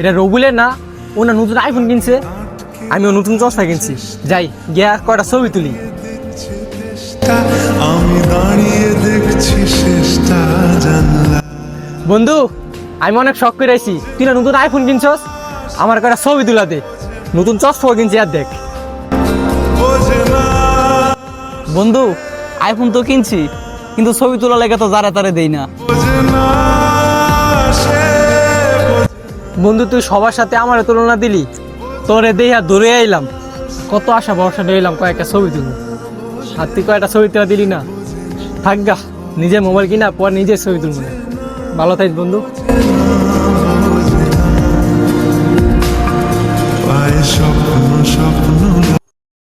এটা রবুলের না, ও না নতুন আইফোন কিনছে, আমিও নতুন চশমা কিনছি। যাই গিয়া কয়টা ছবি তুলি। আমি দাঁড়িয়ে দেখছি শেষটা জানলা। বন্ধু, আমি অনেক শখ করে আইছি, তুই না নতুন আইফোন কিনছস, আমার কয়টা ছবি তুলা দে। নতুন চশমা কিনছি, আর দেখ। বন্ধু, আইফোন তো কিনছি, কিন্তু ছবি তোলা লেগে তো যারা তারে দেই না। বন্ধু, তুই সবার সাথে আমার তুলনা দিলি, তোরে দেইয়া দূরে আইলাম, কত আশা ভরসা নিলাম কয়েকটা ছবি তুলব, আর তুই কয়েকটা ছবি তোলা দিলি না। থাকগা, নিজের মোবাইল কিনা পর নিজের ছবি তুলব না। ভালো থাকিস বন্ধু। স্বপ্ন স্বপ্ন